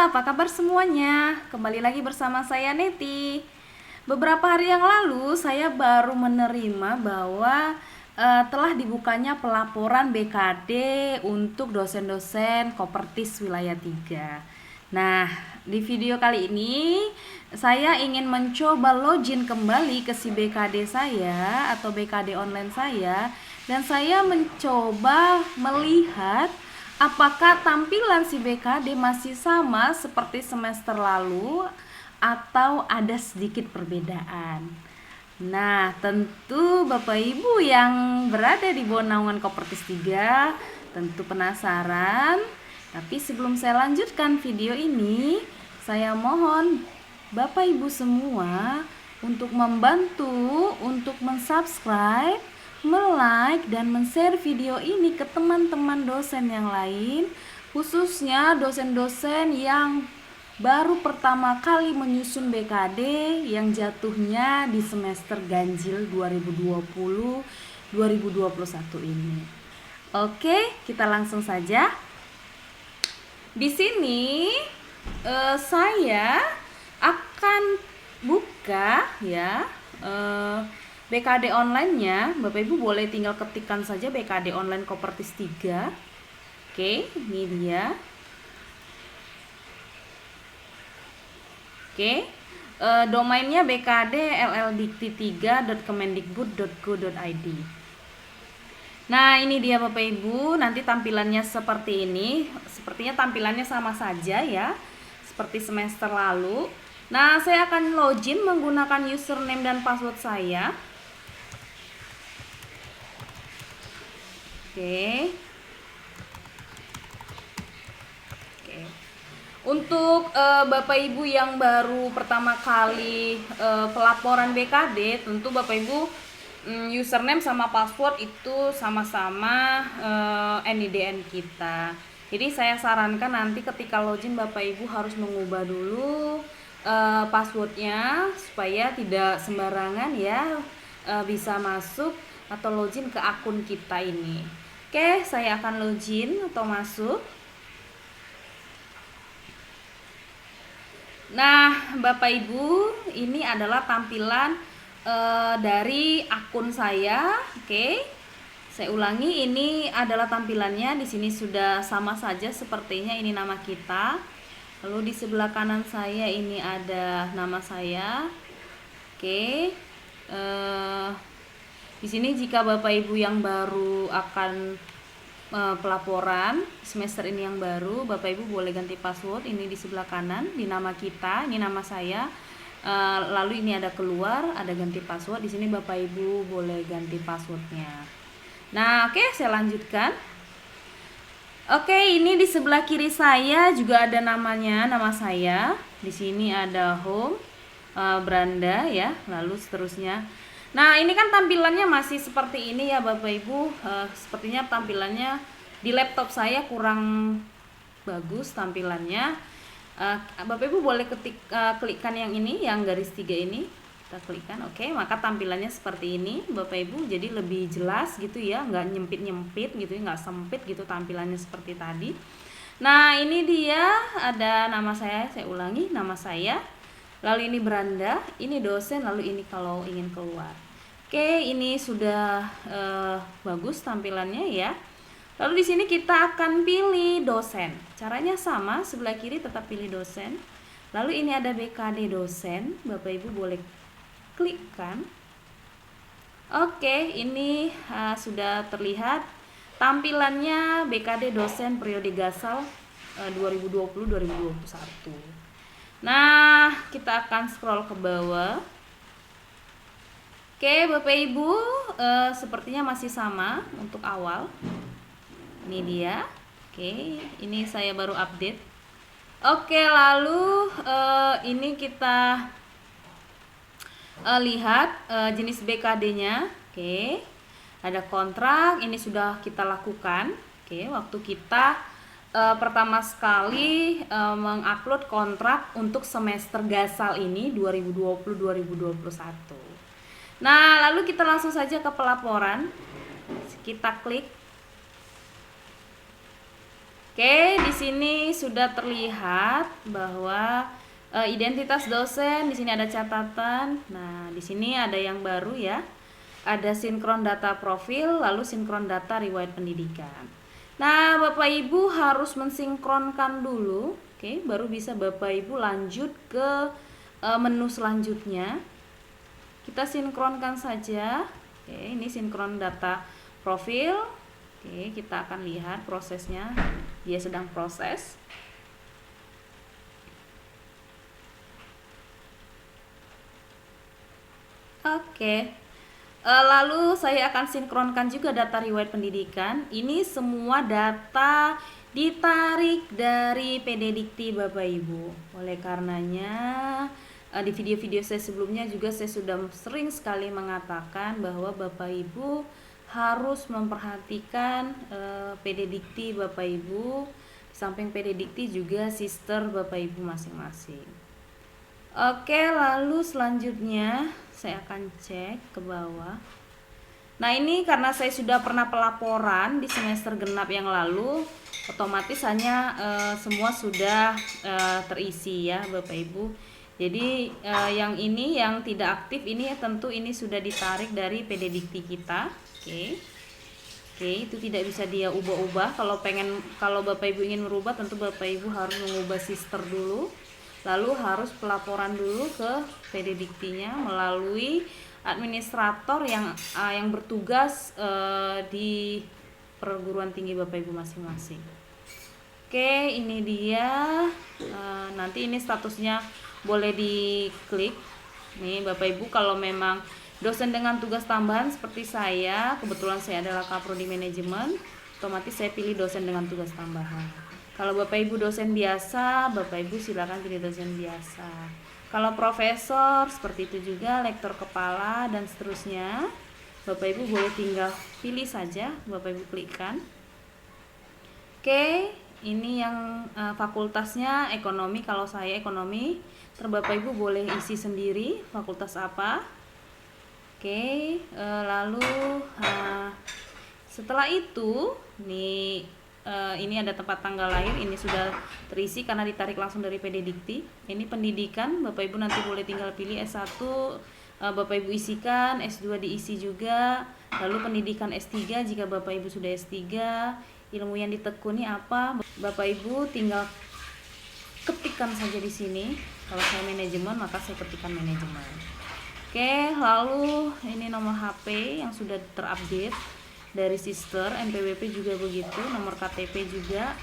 apa kabar semuanya? Kembali lagi bersama saya Neti. Beberapa hari yang lalu saya baru menerima bahwa telah dibukanya pelaporan BKD untuk dosen-dosen Kopertis Wilayah 3. Nah, di video kali ini saya ingin mencoba login kembali ke si BKD saya atau BKD online saya, dan saya mencoba melihat apakah tampilan si BKD masih sama seperti semester lalu atau ada sedikit perbedaan. Nah, tentu Bapak Ibu yang berada di bawah naungan Kopertis 3 tentu penasaran. Tapi sebelum saya lanjutkan video ini, saya mohon Bapak Ibu semua untuk membantu untuk mensubscribe, like, dan men-share video ini ke teman-teman dosen yang lain, khususnya dosen-dosen yang baru pertama kali menyusun BKD yang jatuhnya di semester ganjil 2020-2021 ini. Oke, kita langsung saja. Di sini saya akan buka ya BKD online-nya. Bapak Ibu boleh tinggal ketikkan saja BKD online Kopertis 3. Oke, ini dia. Oke, domainnya bkd.lldikti3.kemendikbud.go.id. Nah, ini dia Bapak Ibu, nanti tampilannya seperti ini. Sepertinya tampilannya sama saja ya, seperti semester lalu. Nah, saya akan login menggunakan username dan password saya. Oke. Untuk Bapak Ibu yang baru pertama kali pelaporan BKD, tentu Bapak Ibu username sama password itu sama-sama NIDN kita. Jadi saya sarankan nanti ketika login Bapak Ibu harus mengubah dulu passwordnya supaya tidak sembarangan ya bisa masuk atau login ke akun kita ini. Oke, saya akan login atau masuk. Nah, Bapak Ibu, ini adalah tampilan dari akun saya. Oke. Saya ulangi, ini adalah tampilannya. Di sini sudah sama saja sepertinya, ini nama kita. Lalu di sebelah kanan saya ini ada nama saya. Oke. Di sini jika Bapak Ibu yang baru akan pelaporan semester ini yang baru, Bapak Ibu boleh ganti password. Ini di sebelah kanan, di nama kita, ini nama saya. Lalu ini ada keluar, ada ganti password. Di sini Bapak Ibu boleh ganti passwordnya. Nah, oke, saya lanjutkan. Oke, ini di sebelah kiri saya juga ada namanya, nama saya. Di sini ada home, beranda ya, lalu seterusnya. Nah, ini kan tampilannya masih seperti ini ya Bapak Ibu. Sepertinya tampilannya di laptop saya kurang bagus tampilannya. Bapak Ibu boleh klikkan yang ini, yang garis 3 ini. Kita klikkan, oke, maka tampilannya seperti ini Bapak Ibu. Jadi lebih jelas gitu ya, nggak nyempit-nyempit gitu ya, nggak sempit gitu tampilannya seperti tadi. Nah, ini dia ada nama saya ulangi, nama saya. Lalu ini beranda, ini dosen, lalu ini kalau ingin keluar. Oke, ini sudah bagus tampilannya ya. Lalu di sini kita akan pilih dosen. Caranya sama, sebelah kiri tetap pilih dosen. Lalu ini ada BKD dosen, Bapak Ibu boleh klikkan. Oke, ini sudah terlihat tampilannya BKD dosen periode Gasal 2020-2021. Nah, kita akan scroll ke bawah. Oke, Bapak Ibu, sepertinya masih sama untuk awal. Ini dia. Oke, ini saya baru update. Oke, lalu ini kita lihat jenis BKD-nya. Oke, ada kontrak, ini sudah kita lakukan. Oke, waktu kita pertama sekali mengupload kontrak untuk semester Gasal ini 2020-2021. Nah, lalu kita langsung saja ke pelaporan. Kita klik. Oke, di sini sudah terlihat bahwa identitas dosen. Di sini ada catatan. Nah, di sini ada yang baru ya. Ada sinkron data profil, lalu sinkron data riwayat pendidikan. Nah, Bapak Ibu harus mensinkronkan dulu, oke, baru bisa Bapak Ibu lanjut ke menu selanjutnya. Kita sinkronkan saja. Oke, ini sinkron data profil. Oke, kita akan lihat prosesnya. Dia sedang proses. Oke. Lalu saya akan sinkronkan juga data riwayat pendidikan. Ini semua data ditarik dari PD Dikti Bapak Ibu. Oleh karenanya di video-video saya sebelumnya juga saya sudah sering sekali mengatakan bahwa Bapak Ibu harus memperhatikan PD Dikti Bapak Ibu. Di samping PD Dikti juga sister Bapak Ibu masing-masing. Oke, lalu selanjutnya saya akan cek ke bawah. Nah, ini karena saya sudah pernah pelaporan di semester genap yang lalu, otomatis hanya semua sudah terisi ya Bapak Ibu. Jadi yang ini yang tidak aktif ini tentu ini sudah ditarik dari PD Dikti kita. Oke, itu tidak bisa dia ubah-ubah. Kalau Bapak Ibu ingin merubah, tentu Bapak Ibu harus mengubah sister dulu. Lalu harus pelaporan dulu ke PD Diktinya melalui administrator yang bertugas di perguruan tinggi Bapak Ibu masing-masing. Oke, ini dia. Nanti ini statusnya boleh diklik. Nih Bapak Ibu, kalau memang dosen dengan tugas tambahan seperti saya, kebetulan saya adalah Kaprodi Manajemen, otomatis saya pilih dosen dengan tugas tambahan. Kalau Bapak Ibu dosen biasa, Bapak Ibu silakan pilih dosen biasa. Kalau profesor seperti itu juga, lektor kepala dan seterusnya, Bapak Ibu boleh tinggal pilih saja, Bapak Ibu klikkan. Oke, ini yang fakultasnya ekonomi. Kalau saya ekonomi, Bapak Ibu boleh isi sendiri fakultas apa. Oke, lalu setelah itu nih ini ada tempat tanggal lahir, ini sudah terisi karena ditarik langsung dari PD Dikti. Ini pendidikan, Bapak Ibu nanti boleh tinggal pilih S1, Bapak Ibu isikan, S2 diisi juga. Lalu pendidikan S3 jika Bapak Ibu sudah S3, ilmu yang ditekuni apa, Bapak Ibu tinggal ketikkan saja di sini. Kalau saya manajemen, maka saya ketikkan manajemen. Oke, lalu ini nomor HP yang sudah terupdate dari sister, NPWP juga begitu, nomor KTP juga.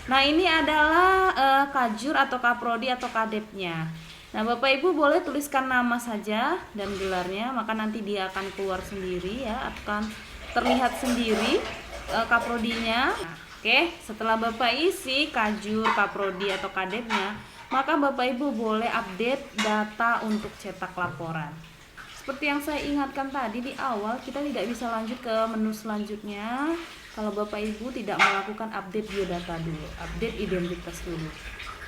Nah, ini adalah kajur atau kaprodi atau kadepnya. Nah, Bapak Ibu boleh tuliskan nama saja dan gelarnya, maka nanti dia akan keluar sendiri ya, akan terlihat sendiri kaprodinya. Nah, oke, setelah Bapak isi kajur, kaprodi atau kadepnya, maka Bapak Ibu boleh update data untuk cetak laporan. Seperti yang saya ingatkan tadi di awal, kita tidak bisa lanjut ke menu selanjutnya kalau Bapak Ibu tidak melakukan update biodata dulu, update identitas dulu.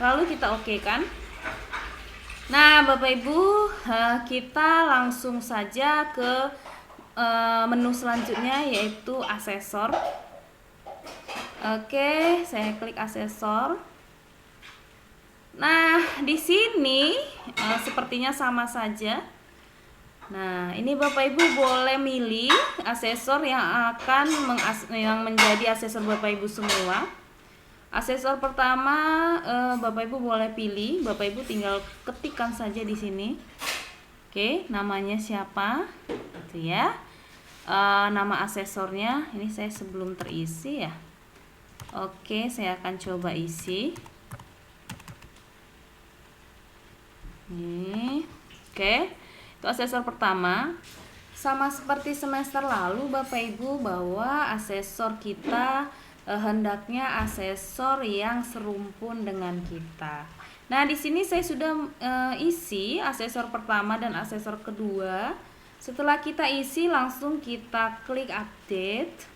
Lalu kita oke kan? Nah, Bapak Ibu, kita langsung saja ke menu selanjutnya yaitu asesor. Oke, saya klik asesor. Nah, di sini sepertinya sama saja. Nah, ini Bapak Ibu boleh milih asesor yang akan menjadi asesor Bapak Ibu semua. Asesor pertama Bapak Ibu boleh pilih, Bapak Ibu tinggal ketikkan saja di sini. Oke, namanya siapa? Itu ya. Nama asesornya ini saya sebelum terisi ya. Oke, saya akan coba isi. Nih, oke, itu asesor pertama. Sama seperti semester lalu Bapak Ibu, bahwa asesor kita hendaknya asesor yang serumpun dengan kita. Nah, di sini saya sudah isi asesor pertama dan asesor kedua. Setelah kita isi, langsung kita klik update.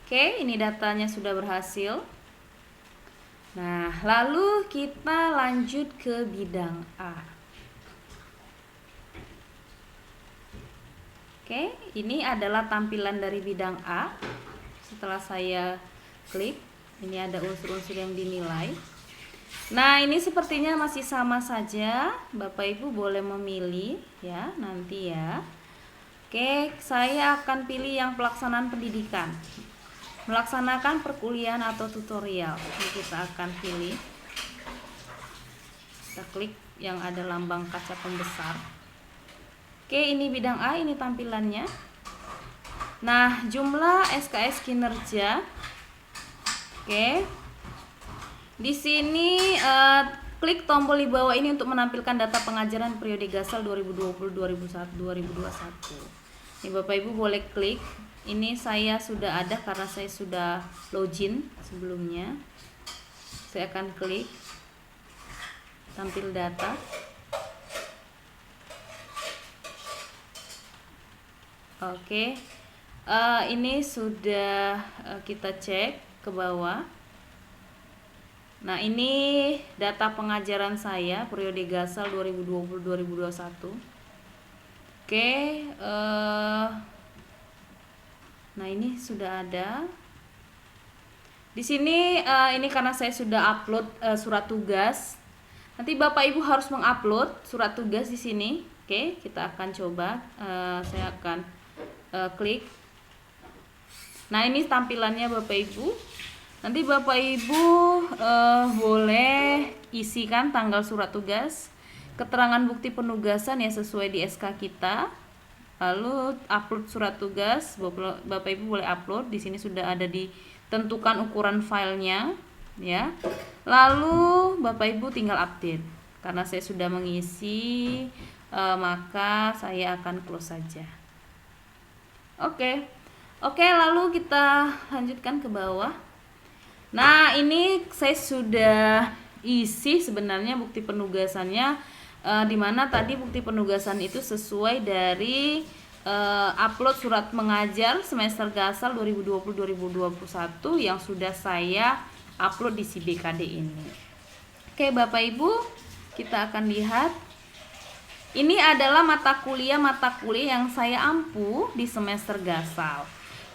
Oke, ini datanya sudah berhasil. Nah, lalu kita lanjut ke bidang A. Oke, ini adalah tampilan dari bidang A. Setelah saya klik, ini ada unsur-unsur yang dinilai. Nah, ini sepertinya masih sama saja. Bapak Ibu boleh memilih ya nanti ya. Oke, saya akan pilih yang pelaksanaan pendidikan. Melaksanakan perkuliahan atau tutorial. Ini kita akan pilih. Kita klik yang ada lambang kaca pembesar. Oke, ini bidang A, ini tampilannya. Nah, jumlah SKS kinerja. Oke. Di sini klik tombol di bawah ini untuk menampilkan data pengajaran periode Gasal 2020-2021. Ini Bapak Ibu boleh klik. Ini saya sudah ada karena saya sudah login sebelumnya. Saya akan klik tampil data. Oke. Ini sudah kita cek ke bawah. Nah, ini data pengajaran saya periode Gasal 2020-2021. Oke, nah ini sudah ada. Di sini ini karena saya sudah upload surat tugas. Nanti Bapak Ibu harus mengupload surat tugas di sini. Oke, kita akan coba. Saya akan klik. Nah, ini tampilannya Bapak Ibu. Nanti Bapak Ibu boleh isikan tanggal surat tugas, keterangan bukti penugasan yang sesuai di SK kita, lalu upload surat tugas. Bapak Ibu boleh upload. Di sini sudah ada ditentukan ukuran filenya, ya. Lalu Bapak Ibu tinggal update. Karena saya sudah mengisi, maka saya akan close saja. Oke, lalu kita lanjutkan ke bawah. Nah, ini saya sudah isi sebenarnya bukti penugasannya, dimana tadi bukti penugasan itu sesuai dari upload surat mengajar semester Gasal 2020-2021 yang sudah saya upload di si BKD ini. Oke Bapak Ibu, kita akan lihat. Ini adalah mata kuliah yang saya ampuh di semester Gasal.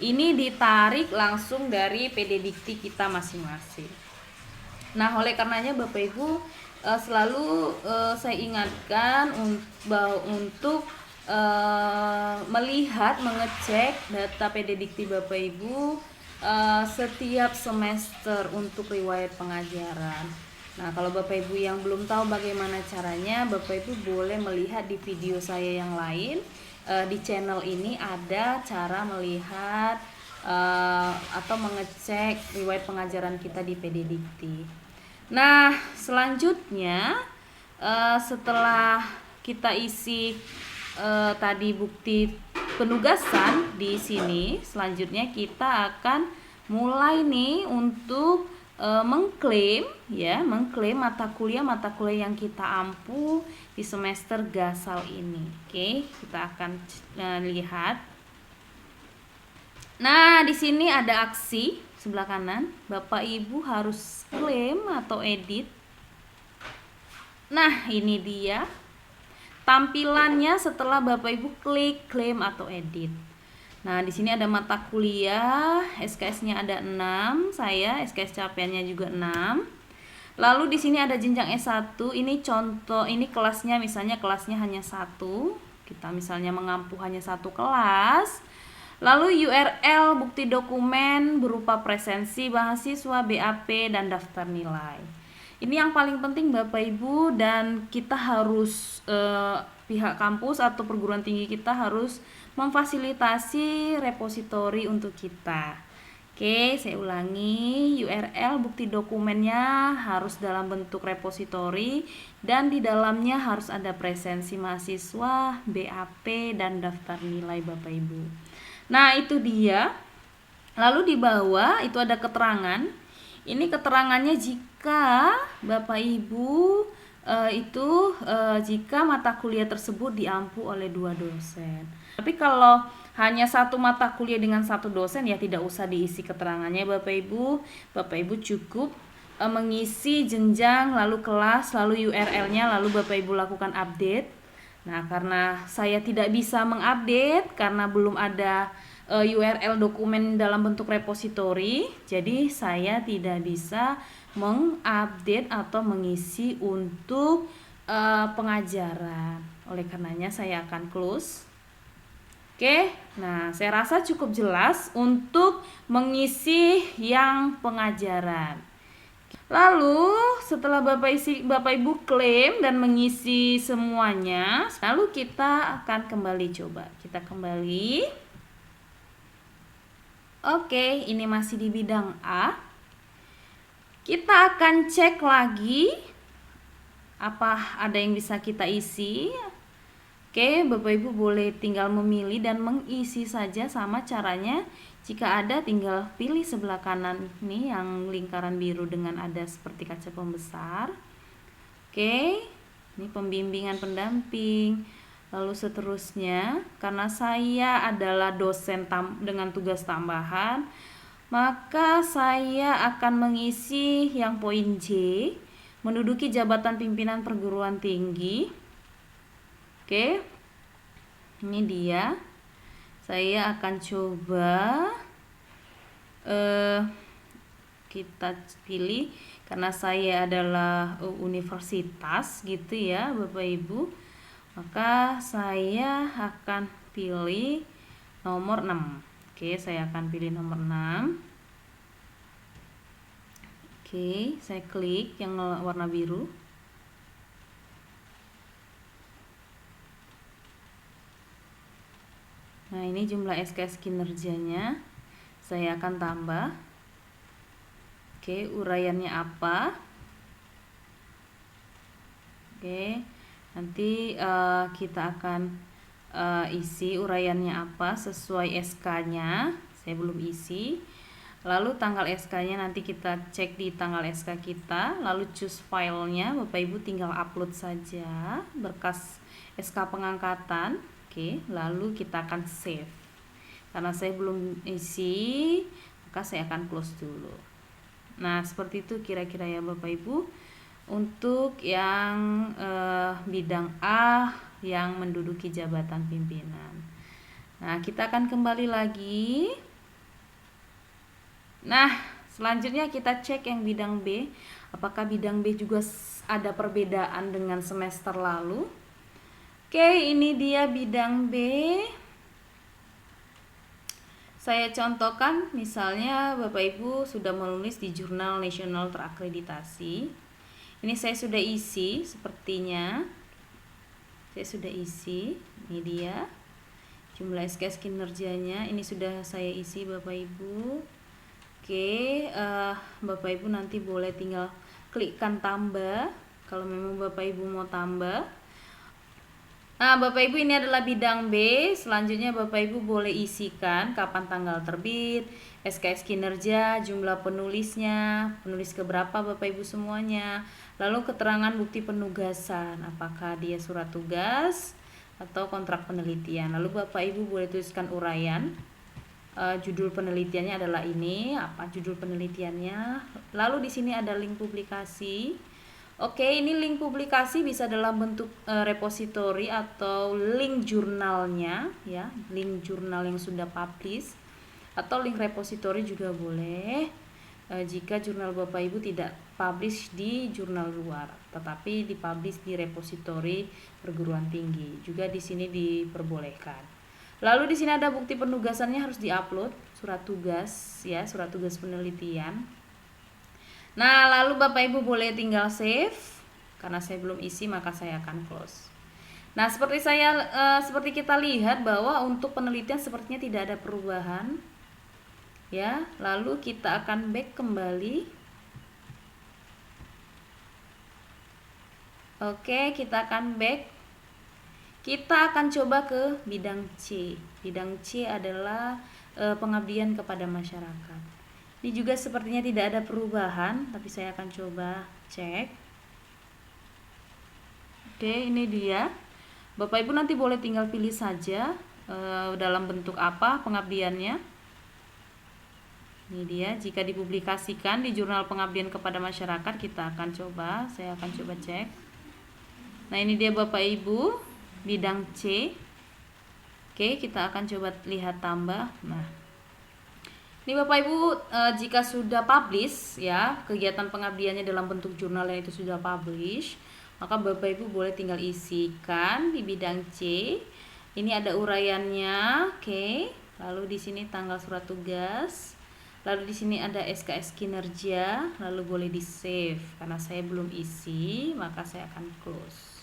Ini ditarik langsung dari PD Dikti kita masing-masing. Nah, oleh karenanya Bapak Ibu selalu saya ingatkan untuk melihat, mengecek data PD Dikti Bapak Ibu setiap semester untuk riwayat pengajaran. Nah, kalau Bapak Ibu yang belum tahu bagaimana caranya, Bapak Ibu boleh melihat di video saya yang lain. Di channel ini ada cara melihat atau mengecek riwayat pengajaran kita di PD Dikti. Nah, selanjutnya setelah kita isi tadi bukti penugasan di sini, selanjutnya kita akan mulai nih untuk mengklaim mata kuliah yang kita ampuh di semester Gasal ini. Oke, kita akan lihat. Nah, di sini ada aksi sebelah kanan. Bapak Ibu harus klaim atau edit. Nah, ini dia tampilannya setelah Bapak Ibu klik klaim atau edit. Nah, di sini ada mata kuliah, SKS-nya ada 6, saya SKS capaiannya juga 6. Lalu di sini ada jenjang S1, ini contoh, ini kelasnya misalnya kelasnya hanya 1. Kita misalnya mengampu hanya 1 kelas. Lalu URL bukti dokumen berupa presensi mahasiswa, BAP dan daftar nilai. Ini yang paling penting Bapak Ibu, dan kita harus pihak kampus atau perguruan tinggi kita harus memfasilitasi repositori untuk kita. Oke, saya ulangi, URL bukti dokumennya harus dalam bentuk repositori dan di dalamnya harus ada presensi mahasiswa, BAP dan daftar nilai Bapak Ibu. Nah, itu dia. Lalu di bawah itu ada keterangan. Ini keterangannya jika Bapak Ibu jika mata kuliah tersebut diampu oleh 2 dosen. Tapi kalau hanya 1 mata kuliah dengan 1 dosen ya tidak usah diisi keterangannya Bapak Ibu. Bapak Ibu cukup mengisi jenjang, lalu kelas, lalu URL-nya, lalu Bapak Ibu lakukan update. Nah, karena saya tidak bisa mengupdate karena belum ada URL dokumen dalam bentuk repositori, jadi saya tidak bisa mengupdate atau mengisi untuk pengajaran. Oleh karenanya saya akan close. Oke, nah saya rasa cukup jelas untuk mengisi yang pengajaran. Lalu setelah Bapak Ibu klaim dan mengisi semuanya, lalu kita akan kembali coba. Kita kembali. Oke, ini masih di bidang A. Kita akan cek lagi apa ada yang bisa kita isi. Oke, Bapak Ibu boleh tinggal memilih dan mengisi saja, sama caranya. Jika ada, tinggal pilih sebelah kanan nih yang lingkaran biru dengan ada seperti kaca pembesar. Oke, ini pembimbingan pendamping. Lalu seterusnya, karena saya adalah dosen dengan tugas tambahan, maka saya akan mengisi yang poin J, menduduki jabatan pimpinan perguruan tinggi. Oke, ini dia. Saya akan coba kita pilih, karena saya adalah universitas gitu ya Bapak Ibu, maka saya akan pilih nomor 6. Oke, saya akan pilih nomor 6. Oke, saya klik yang warna biru. Nah, ini jumlah SKS kinerjanya. Saya akan tambah. Oke, uraiannya apa? Oke, nanti kita akan isi uraiannya apa sesuai SK-nya. Saya belum isi. Lalu tanggal SK-nya nanti kita cek di tanggal SK kita. Lalu choose filenya, Bapak Ibu tinggal upload saja berkas SK pengangkatan. Oke, lalu kita akan save. Karena saya belum isi, maka saya akan close dulu. Nah, seperti itu kira-kira ya Bapak Ibu untuk yang bidang A yang menduduki jabatan pimpinan. Nah, kita akan kembali lagi. Nah, selanjutnya kita cek yang bidang B. Apakah bidang B juga ada perbedaan dengan semester lalu? Oke, ini dia bidang B. Saya contohkan, misalnya Bapak Ibu sudah menulis di jurnal nasional terakreditasi. Ini saya sudah isi sepertinya. Saya sudah isi. Ini dia. Jumlah SKS kinerjanya ini sudah saya isi Bapak Ibu. Oke, Bapak Ibu nanti boleh tinggal klikkan tambah kalau memang Bapak Ibu mau tambah. Nah, Bapak Ibu ini adalah bidang B. Selanjutnya Bapak Ibu boleh isikan kapan tanggal terbit, SKS kinerja, jumlah penulisnya, penulis keberapa Bapak Ibu semuanya. Lalu keterangan bukti penugasan, apakah dia surat tugas atau kontrak penelitian. Lalu Bapak Ibu boleh tuliskan uraian. Judul penelitiannya adalah ini, apa judul penelitiannya. Lalu di sini ada link publikasi. Oke, ini link publikasi bisa dalam bentuk repository atau link jurnalnya ya, link jurnal yang sudah publish, atau link repository juga boleh jika jurnal Bapak Ibu tidak publish di jurnal luar, tetapi dipublish di repository perguruan tinggi. Juga di sini diperbolehkan. Lalu di sini ada bukti penugasannya, harus diupload surat tugas ya, surat tugas penelitian. Nah, lalu Bapak Ibu boleh tinggal save. Karena saya belum isi, maka saya akan close. Nah, seperti kita lihat bahwa untuk penelitian sepertinya tidak ada perubahan. Ya, lalu kita akan back kembali. Oke, kita akan back. Kita akan coba ke bidang C. Bidang C adalah pengabdian kepada masyarakat. Ini juga sepertinya tidak ada perubahan, tapi saya akan coba cek. Oke, ini dia. Bapak Ibu nanti boleh tinggal pilih saja dalam bentuk apa pengabdiannya. Ini dia, jika dipublikasikan di jurnal pengabdian kepada masyarakat, kita akan coba, saya akan coba cek. Nah, ini dia Bapak Ibu. bidang C. Oke, kita akan coba lihat tambah. Nah, ini Bapak Ibu, jika sudah publish ya, kegiatan pengabdiannya dalam bentuk jurnal yang itu sudah publish, maka Bapak Ibu boleh tinggal isikan di bidang C. Ini ada uraiannya, oke. Lalu di sini tanggal surat tugas. Lalu di sini ada SKS kinerja, lalu boleh di save. Karena saya belum isi, maka saya akan close.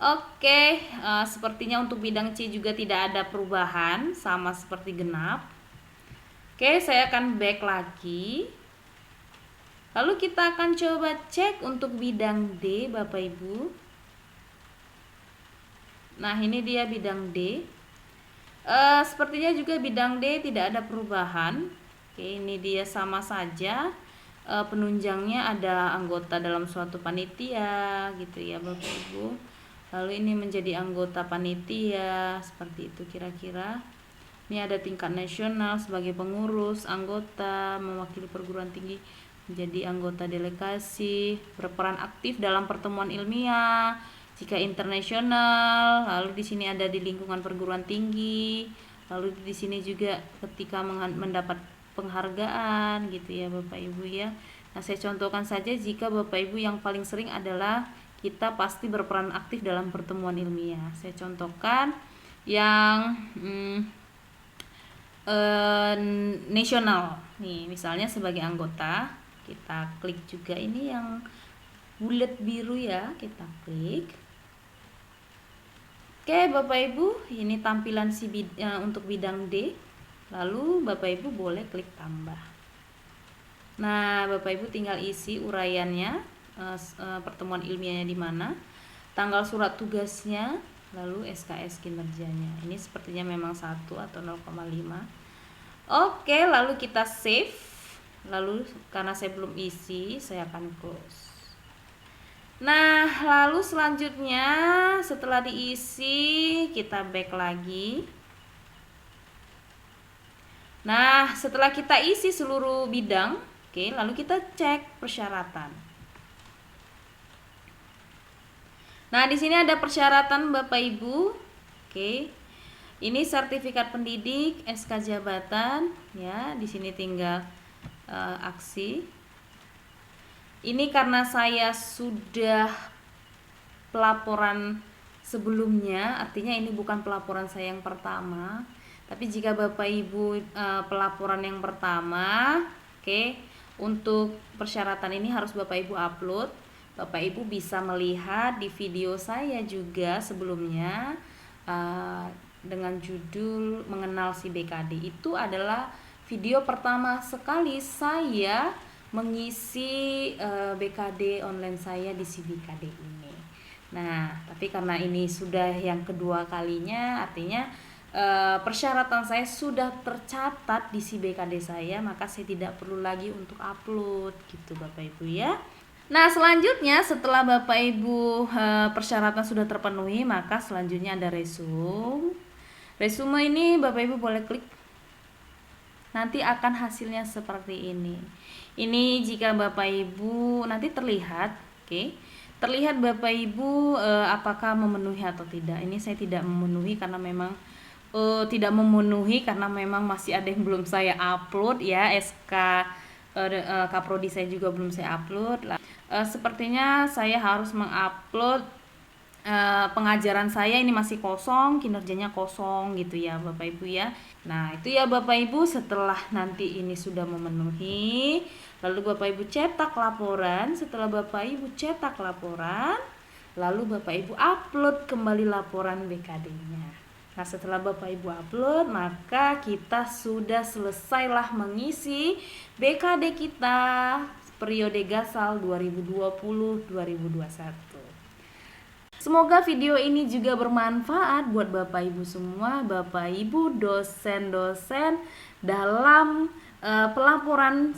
Oke, sepertinya untuk bidang C juga tidak ada perubahan, sama seperti genap. Oke, saya akan back lagi. Lalu kita akan coba cek untuk bidang D, Bapak Ibu. Nah, ini dia bidang D. Sepertinya juga bidang D tidak ada perubahan. Oke, ini dia sama saja. Penunjangnya ada anggota dalam suatu panitia, gitu ya, Bapak Ibu. Lalu ini menjadi anggota panitia, seperti itu kira-kira. Ini ada tingkat nasional sebagai pengurus, anggota, mewakili perguruan tinggi, menjadi anggota delegasi, berperan aktif dalam pertemuan ilmiah, jika internasional. Lalu di sini ada di lingkungan perguruan tinggi. Lalu di sini juga ketika mendapat penghargaan, gitu ya Bapak Ibu ya. Nah, saya contohkan saja jika Bapak Ibu yang paling sering adalah kita pasti berperan aktif dalam pertemuan ilmiah. Saya contohkan yang nasional. Nih, misalnya sebagai anggota, kita klik juga ini yang bulat biru ya, kita klik. Oke, Bapak Ibu, ini tampilan untuk bidang D. Lalu Bapak Ibu boleh klik tambah. Nah, Bapak Ibu tinggal isi uraiannya, pertemuan ilmiahnya di mana, tanggal surat tugasnya, lalu SKS kinerjanya. Ini sepertinya memang 1 atau 0,5. Oke, lalu kita save. Lalu karena saya belum isi, saya akan close. Nah, lalu selanjutnya setelah diisi, kita back lagi. Nah, setelah kita isi seluruh bidang, oke, lalu kita cek persyaratan. Nah, di sini ada persyaratan Bapak Ibu. Oke. Ini sertifikat pendidik, SK jabatan ya, di sini tinggal aksi. Ini karena saya sudah pelaporan sebelumnya, artinya ini bukan pelaporan saya yang pertama. Tapi jika Bapak Ibu pelaporan yang pertama, oke, untuk persyaratan ini harus Bapak Ibu upload. Bapak Ibu bisa melihat di video saya juga sebelumnya dengan judul Mengenal si BKD. Itu adalah video pertama sekali saya mengisi BKD online saya di si BKD ini. Nah, tapi karena ini sudah yang kedua kalinya, artinya persyaratan saya sudah tercatat di si BKD saya, maka saya tidak perlu lagi untuk upload gitu Bapak Ibu ya. Nah, selanjutnya setelah Bapak Ibu persyaratan sudah terpenuhi, maka selanjutnya ada resume. Resume ini Bapak Ibu boleh klik. Nanti akan hasilnya seperti ini. Ini jika Bapak Ibu nanti terlihat, oke. Terlihat Bapak Ibu apakah memenuhi atau tidak. Ini saya tidak memenuhi karena memang masih ada yang belum saya upload ya, SK Kaprodi saya juga belum saya upload. Sepertinya saya harus mengupload pengajaran saya ini masih kosong, kinerjanya kosong gitu ya Bapak Ibu ya. Nah, itu ya Bapak Ibu, setelah nanti ini sudah memenuhi, lalu Bapak Ibu cetak laporan. Setelah Bapak Ibu cetak laporan, lalu Bapak Ibu upload kembali laporan BKD-nya. Nah, setelah Bapak Ibu upload, maka kita sudah selesailah mengisi BKD kita periode Gasal 2020-2021. Semoga video ini juga bermanfaat buat Bapak Ibu semua, Bapak Ibu dosen-dosen dalam pelaporan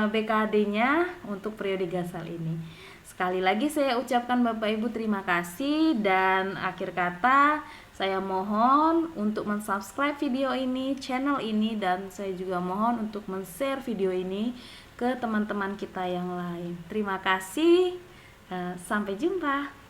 BKD-nya untuk periode Gasal ini. Sekali lagi saya ucapkan Bapak Ibu terima kasih, dan akhir kata saya mohon untuk mensubscribe video ini, channel ini, dan saya juga mohon untuk men-share video ini ke teman-teman kita yang lain. Terima kasih, sampai jumpa.